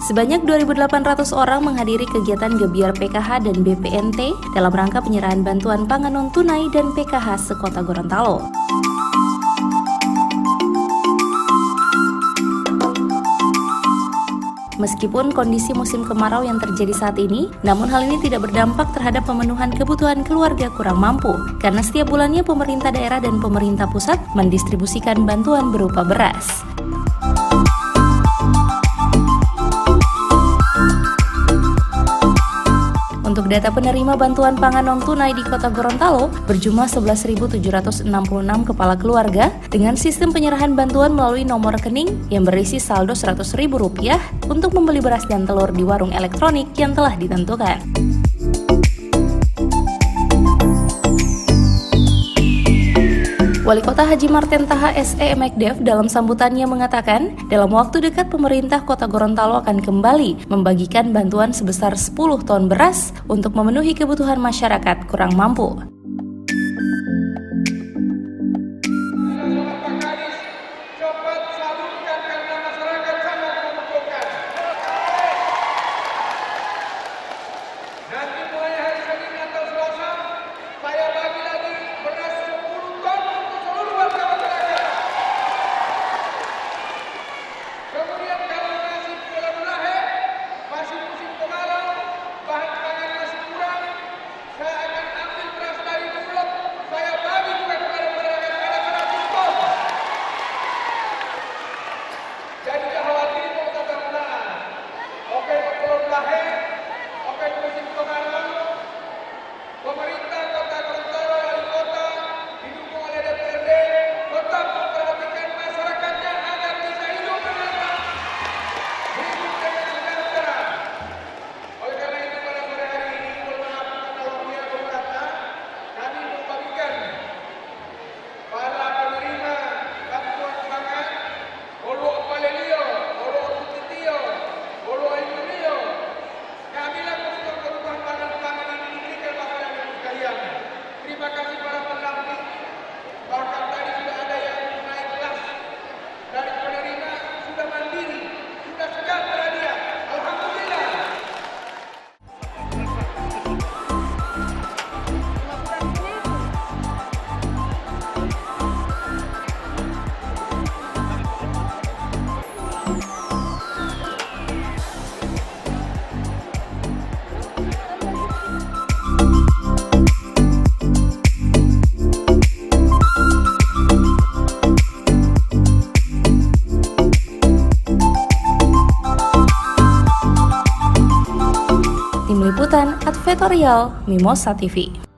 Sebanyak 2.800 orang menghadiri kegiatan Gebiar PKH dan BPNT dalam rangka penyerahan bantuan pangan non-tunai dan PKH sekota Gorontalo. Meskipun kondisi musim kemarau yang terjadi saat ini, namun hal ini tidak berdampak terhadap pemenuhan kebutuhan keluarga kurang mampu, karena setiap bulannya pemerintah daerah dan pemerintah pusat mendistribusikan bantuan berupa beras. Untuk data penerima bantuan pangan non-tunai di Kota Gorontalo berjumlah 11.766 kepala keluarga dengan sistem penyerahan bantuan melalui nomor rekening yang berisi saldo Rp100.000 untuk membeli beras dan telur di warung elektronik yang telah ditentukan. Wali Kota Haji Marten Taha SE Mekdev dalam sambutannya mengatakan, dalam waktu dekat pemerintah Kota Gorontalo akan kembali membagikan bantuan sebesar 10 ton beras untuk memenuhi kebutuhan masyarakat kurang mampu. Tim Liputan Advertorial Mimosa TV.